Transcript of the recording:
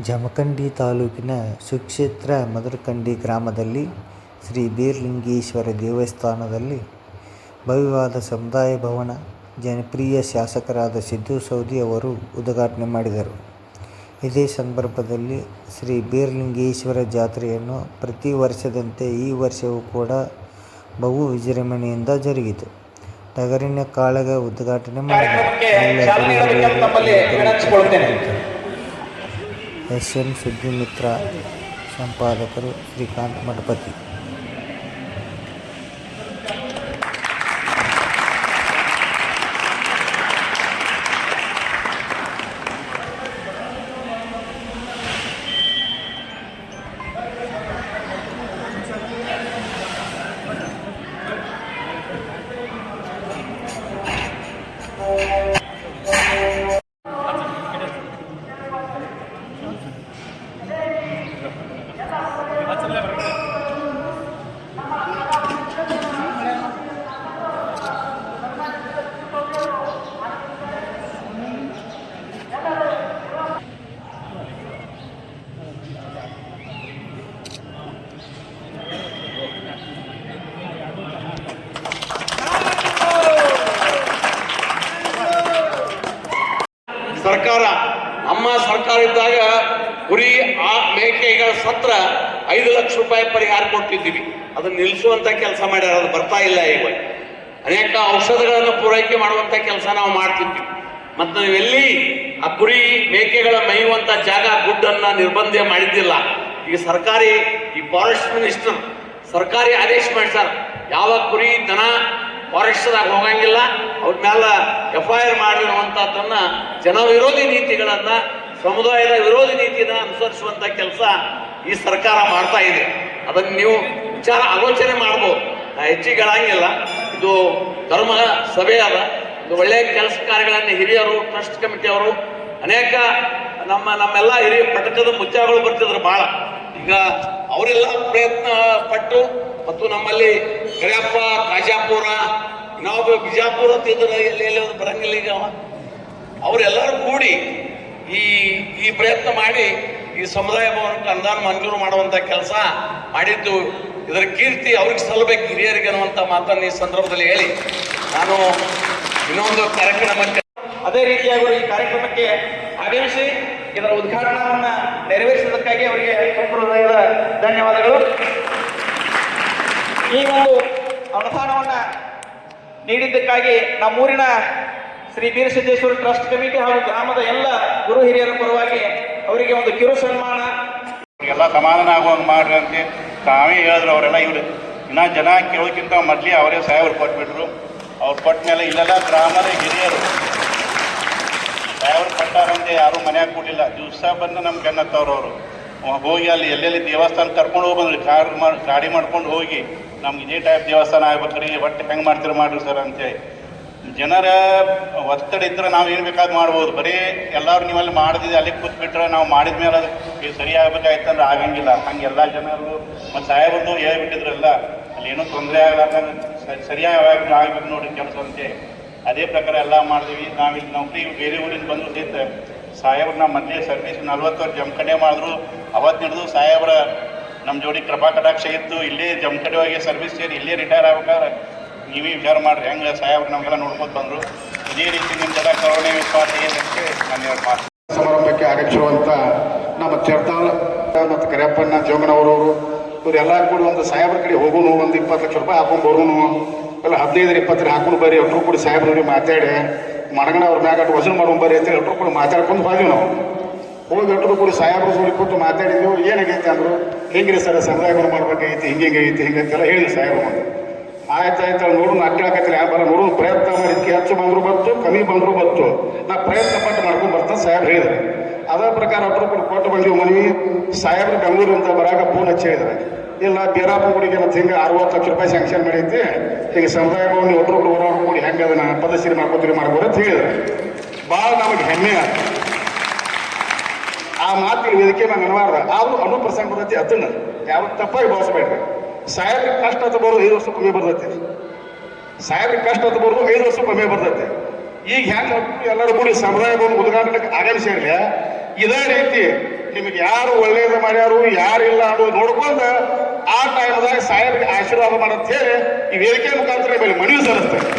ಜಮಖಂಡಿ ತಾಲೂಕಿನ ಸುಕ್ಷೇತ್ರ ಮಧುರಖಂಡಿ ಗ್ರಾಮದಲ್ಲಿ ಶ್ರೀ ಬೀರಲಿಂಗೇಶ್ವರ ದೇವಸ್ಥಾನದಲ್ಲಿ ಭವ್ಯವಾದ ಸಮುದಾಯ ಭವನ ಜನಪ್ರಿಯ ಶಾಸಕರಾದ ಸಿದ್ದು ಸೌದಿ ಅವರು ಉದ್ಘಾಟನೆ ಮಾಡಿದರು. ಇದೇ ಸಂದರ್ಭದಲ್ಲಿ ಶ್ರೀ ಬೀರಲಿಂಗೇಶ್ವರ ಜಾತ್ರೆಯನ್ನು ಪ್ರತಿ ವರ್ಷದಂತೆ ಈ ವರ್ಷವೂ ಕೂಡ ಬಹು ವಿಜೃಂಭಣೆಯಿಂದ ಜರುಗಿತು. ಟಗರಿನ ಕಾಳಗ ಉದ್ಘಾಟನೆ ಮಾಡಿದರು. ಎಸ್.ಎನ್. ಸುದ್ದಿಮಿತ್ರ, ಸಂಪಾದಕರು ಶ್ರೀಕಾಂತ್ ಮಠಪತಿ. ಸರ್ಕಾರ ನಮ್ಮ ಸರ್ಕಾರ ಇದ್ದಾಗ ಕುರಿ ಮೇಕೆಗಳ ಸತ್ರ 5 ಲಕ್ಷ ರೂಪಾಯಿ ಪರಿಹಾರ ಕೊಟ್ಟಿದ್ದೀವಿ. ಅದನ್ನ ನಿಲ್ಲಿಸುವಂತ ಕೆಲಸ ಮಾಡ್ಯಾರ. ಅದು ಬರ್ತಾ ಇಲ್ಲ. ಈಗ ಅನೇಕ ಔಷಧಗಳನ್ನು ಪೂರೈಕೆ ಮಾಡುವಂತ ಕೆಲಸ ನಾವು ಮಾಡ್ತಿದ್ವಿ. ಮತ್ತು ನಾವೆಲ್ಲಿ ಆ ಕುರಿ ಮೇಕೆಗಳ ಮೇಯುವಂತ ಜಾಗ ಗುಡ್ಡನ್ನ ನಿರ್ಬಂಧ ಮಾಡಿದ್ದಿಲ್ಲ. ಈಗ ಸರ್ಕಾರಿ ಈ ಫಾರೆಸ್ಟ್ ಮಿನಿಸ್ಟರ್ ಸರ್ಕಾರಿ ಆದೇಶ ಮಾಡ್ತಾರೆ, ಯಾವ ಕುರಿ ದನ ಫಾರೆಸ್ಟ್ದಾಗ ಹೋಗಂಗಿಲ್ಲ, ಅವ್ರ ಮ್ಯಾಲ FIR ಮಾಡಿರುವಂತಹದ್ದನ್ನ ಜನ ವಿರೋಧಿ ನೀತಿಗಳನ್ನ, ಸಮುದಾಯದ ವಿರೋಧಿ ನೀತಿನ ಅನುಸರಿಸುವಂತ ಕೆಲಸ ಈ ಸರ್ಕಾರ ಮಾಡ್ತಾ ಇದೆ. ಅದನ್ನು ನೀವು ಆಲೋಚನೆ ಮಾಡ್ಬೋದು. ನಾ ಹೆಚ್ಚಿಗೆ ಹೇಳಂಗಿಲ್ಲ. ಇದು ಧರ್ಮ ಸಭೆ ಅದ. ಇದು ಒಳ್ಳೆಯ ಕೆಲಸ ಕಾರ್ಯಗಳನ್ನು ಹಿರಿಯರು, ಟ್ರಸ್ಟ್ ಕಮಿಟಿಯವರು, ಅನೇಕ ನಮ್ಮೆಲ್ಲ ಹಿರಿಯ ಪಟಕದ ಮುಚ್ಚಾಗಳು ಬರ್ತಿದ್ರು ಭಾಳ. ಈಗ ಅವರೆಲ್ಲ ಪ್ರಯತ್ನ ಪಟ್ಟು, ಮತ್ತು ನಮ್ಮಲ್ಲಿ ಕರಿಯಪ್ಪ, ಕಾಜಾಪುರ, ಇನ್ನೊಬ್ಬ ಬಿಜಾಪುರ ಅಂತಿದ್ರೆ ಎಲ್ಲಿ ಬರಂಗಿಲ್ಲ. ಈಗ ಅವರೆಲ್ಲರೂ ಕೂಡಿ ಈ ಪ್ರಯತ್ನ ಮಾಡಿ ಈ ಸಮುದಾಯ ಭವನಕ್ಕೆ ಅನುದಾನ ಮಂಜೂರು ಮಾಡುವಂತ ಕೆಲಸ ಮಾಡಿದ್ದು, ಇದರ ಕೀರ್ತಿ ಅವ್ರಿಗೆ ಸಲ್ಲಬೇಕು ಹಿರಿಯರಿಗೆ ಅನ್ನುವಂಥ ಮಾತನ್ನು ಈ ಸಂದರ್ಭದಲ್ಲಿ ಹೇಳಿ ನಾನು ಇನ್ನೊಂದು ಕಾರ್ಯಕ್ರಮಕ್ಕೆ, ಅದೇ ರೀತಿಯಾಗಿ ಈ ಕಾರ್ಯಕ್ರಮಕ್ಕೆ ಆಗಮಿಸಿ ಇದರ ಉದ್ಘಾಟನವನ್ನು ನೆರವೇರಿಸಿದ್ದಕ್ಕಾಗಿ ಅವರಿಗೆ ತುಂಬ ಹೃದಯದ ಧನ್ಯವಾದಗಳು. ಈ ಒಂದು ಅನುದಾನವನ್ನು ನೀಡಿದ್ದಕ್ಕಾಗಿ ನಮ್ಮೂರಿನ ಶ್ರೀ ಬೀರಸಿದ್ದೇಶ್ವರ ಟ್ರಸ್ಟ್ ಕಮಿಟಿ ಹಾಗೂ ಗ್ರಾಮದ ಎಲ್ಲ ಗುರು ಹಿರಿಯರ ಪರವಾಗಿ ಅವರಿಗೆ ಒಂದು ಕಿರು ಸನ್ಮಾನ. ಎಲ್ಲ ಸಮಾಧಾನ ಆಗುವಂಗೆ ಮಾಡ್ರಿ ಅಂತ ತಾವೇ ಹೇಳಿದ್ರು. ಅವರೆಲ್ಲ ಇವರು ಇನ್ನ ಜನ ಕೇಳೋಕ್ಕಿಂತ ಮೊದಲೇ ಅವರೇ ಸಾಹೇಬರು ಕೊಟ್ಬಿಟ್ರು. ಅವ್ರು ಕೊಟ್ಟ ಮೇಲೆ ಇಲ್ಲೆಲ್ಲ ಗ್ರಾಮದ ಹಿರಿಯರು ಸಾಹೇಬರು ಕೊಟ್ಟಾರಂತೆ ಯಾರು ಮನ್ಯಾಗ ಕೊಡಲಿಲ್ಲ. ದಿವಸ ಬಂದು ನಮ್ಗೆ ಗನ್ನತ್ತವ್ರು ಅವರು ಹೋಗಿ ಅಲ್ಲಿ ಎಲ್ಲೆಲ್ಲಿ ದೇವಸ್ಥಾನ ಕರ್ಕೊಂಡು ಹೋಗಿ ಬಂದ್ರಿ. ಗಾಡಿ ಮಾಡ್ಕೊಂಡು ಹೋಗಿ ನಮ್ಗೆ ಇದೇ ಟೈಪ್ ದೇವಸ್ಥಾನ ಆಗ್ಬೇಕ್ರಿ, ಒಟ್ಟು ಹೆಂಗೆ ಮಾಡ್ತೀರಿ ಮಾಡ್ರಿ ಸರ್ ಅಂತೇಳಿ. ಜನರ ಒತ್ತಡ ಇದ್ರೆ ನಾವು ಏನು ಬೇಕಾದ್ ಮಾಡ್ಬೋದು. ಬರೀ ಎಲ್ಲರೂ ನೀವಲ್ಲಿ ಮಾಡಿದ್ರೆ ಅಲ್ಲಿ ಕೂತ್ಬಿಟ್ರೆ ನಾವು ಮಾಡಿದ ಮೇಲೆ ಅದು ಸರಿ ಆಗ್ಬೇಕಾಯ್ತಂದ್ರೆ ಆಗಂಗಿಲ್ಲ. ಹಂಗೆಲ್ಲ ಜನರು ಮತ್ತು ಸಾಹೇಬರು ಹೇಳ್ಬಿಟ್ಟಿದ್ರಲ್ಲ, ಅಲ್ಲಿ ಏನೂ ತೊಂದರೆ ಆಗಲಾರ್ದಂಗೆ ಸರಿಯಾಗಿ ಆಗ್ಬೇಕು ನೋಡ್ರಿ ಕೆಲಸ ಅಂತೇಳಿ ಅದೇ ಪ್ರಕಾರ ಎಲ್ಲ ಮಾಡಿದ್ವಿ. ನಾವಿಲ್ಲಿ ನೌಕರಿ ಬೇರೆ ಊರಿಂದ ಬಂದು ಸಹಿತ ಸಾಹೇಬ್ರು ನಮ್ಮ ಮೊದಲೇ ಸರ್ವಿಸ್ 40 ವರ್ಷ ಜಮಖಂಡಿ ಮಾಡಿದ್ರು. ಅವತ್ತು ಹಿಡಿದು ಸಾಹೇಬ್ರ ನಮ್ಮ ಜೋಡಿ ಕೃಪಾ ಕಟಾಕ್ಷ ಇತ್ತು. ಇಲ್ಲೇ ಜಮಖಂಡಿ ಹೋಗಿ ಸರ್ವಿಸ್ ಸೇರಿ ಇಲ್ಲೇ ರಿಟೈರ್ ಆಗ್ಬೇಕಾದ್ರೆ ನೀವೇ ವಿಚಾರ ಮಾಡಿರಿ ಹೆಂಗೆ ಸಾಹೇಬ್ರು ನಮಗೆಲ್ಲ ನೋಡ್ಕೊಂಡು ಬಂದರು. ಇದೇ ರೀತಿ ನಿಮ್ಮೆಲ್ಲ ಕರುಣೆ ವಿಶ್ವಾಸ ಏನಂತೆ ನಾನು ಮಾತು ಸಮಾರಂಭಕ್ಕೆ ಆಗಮಿಸಿರುವಂಥ ನಮ್ಮ ಚರ್ತಾಳ್ ಮತ್ತು ಕರಿಯಪ್ಪಣ್ಣ ಜೋಗನವರವರು ಇವರೆಲ್ಲ ಕೂಡ ಒಂದು ಸಾಹೇಬ್ರ ಕಡೆ ಹೋಗೋನು, ಒಂದು 20 ಲಕ್ಷ ರೂಪಾಯಿ ಹಾಕೊಂಡು ಬರೋನು, ಎಲ್ಲ 15-20 ಹಾಕೊಂಡು ಬರ್ರಿ ಎಲ್ರು ಕೂಡ ಸಾಹೇಬ್ರವ್ರಿಗೆ ಮಾತಾಡಿ ಮಡಗಣ ಅವ್ರ ಮ್ಯಾಗ ವಸೂಲು ಮಾಡೋಣ ಬರ್ರಿ ಅಂತ ಎಲ್ರು ಕೂಡ ಮಾತಾಡ್ಕೊಂಡು ಬಂದೀವಿ. ನಾವು ಹೋಗಿ ಎಲ್ರು ಕೂಡ ಸಾಹೇಬ್ರ ಜೋಡಿ ಕೂತು ಮಾತಾಡಿದ್ವಿ. ಏನಾಗೈತೆ ಅಂದರು, ಹೆಂಗಿರಿ ಸರ್ ಸಮುದಾಯಗಳು ಮಾಡ್ಬೇಕಾಗೈತಿ, ಹಿಂಗೆ ಹಿಂಗಂತೆಲ್ಲ ಹೇಳಿದ್ರು ಸಾಹೇಬ್ರು. ಒಂದು ಆಯ್ತಾಯ್ತು ನೋಡೋಣ ಅಡ್ಡಾಕತ್ತಿಲ್ಲ ಬರ ನೋಡೋಣ ಪ್ರಯತ್ನ ಮಾಡಿದ್ಕೆ ಹೆಚ್ಚು ಬಂದರೂ ಬಂತು, ಕಮ್ಮಿ ಬಂದರೂ ಬಂತು, ನಾ ಪ್ರಯತ್ನ ಪಟ್ಟು ಮಾಡ್ಕೊಂಡು ಬರ್ತಾನೆ ಸಾಹೇಬ್ರು ಹೇಳಿದ್ದಾರೆ. ಅದೇ ಪ್ರಕಾರ ಒಟ್ಟರು ಕೂಡ ಕೊಟ್ಟು ಬಂದೀವಿ ಮನವಿ. ಸಾಹೇಬ್ರು ಬೆಂಗಳೂರಿಂದ ಬರಾಗ ಫೋನ್ ಹಚ್ಚಿ ಹೇಳಿದ್ದಾರೆ, ಇಲ್ಲ ಬೇರಾಪ ಗುಡಿಗೆ ಮತ್ತು ಹಿಂಗೆ 60 ಲಕ್ಷ ರೂಪಾಯಿ ಸ್ಯಾಂಕ್ಷನ್ ಮಾಡೈತಿ, ಈಗ ಸಮುದಾಯ ಭವನ ಒಟ್ಟರು ಕೂಡ ಓಡಾಡೋ ಕೂಡಿ ಹೆಂಗೆ ಅದನ್ನು ಪದಶ್ರೀ ಮಾಡ್ಕೊತೀರಿ ಮಾಡ್ಬೋದು ಅಂತ ಹೇಳಿದ್ದಾರೆ. ಭಾಳ ನಮಗೆ ಹೆಮ್ಮೆ ಆಯ್ತು ಆ ಮಾತಿನ ವೇದಿಕೆ ನಂಗೆ ಅನವಾರ್ದ. ಆದರೂ ಅನು ಪ್ರಸಂಗ ಬರ್ತೈತಿ, ಅದನ್ನು ಯಾವ ತಪ್ಪಾಗಿ ಭಾವಿಸ್ಬೇಡ್ರಿ. ಸಾಹೇಬ್ರಿಗೆ ಕಷ್ಟ ಅಂತ ಬರೋದು 5 ವರ್ಷ ಕಮ್ಮಿ ಬರ್ತೈತಿ. ಸಾಹೇಬ್ರಿಗೆ ಕಷ್ಟ ಅಂತ ಬರೋದು 5 ವರ್ಷ ಕಮ್ಮಿ ಬರ್ತೈತಿ. ಈಗ ಹೆಂಗೆ ಎಲ್ಲರೂ ಕೂಡಿ ಸಮುದಾಯ ಭವನ ಉದ್ಘಾಟನೆಗೆ ಆಗಮಿಸಿರಲಿ, ಇದೇ ರೀತಿ ನಿಮಗೆ ಯಾರು ಒಳ್ಳೇದು ಮಾಡ್ಯಾರು ಯಾರಿಲ್ಲ ಅನ್ನೋದು ನೋಡ್ಕೊಂಡು ಆ ಟೈಮ್ದಾಗ ಸಾಹೇಬ್ರಿಗೆ ಆಶೀರ್ವಾದ ಮಾಡಂತ ಹೇಳಿ ಈ ವೇದಿಕೆ ಮುಖಾಂತರ ಮನವಿ ಸಲ್ಲಿಸ್ತೇನೆ.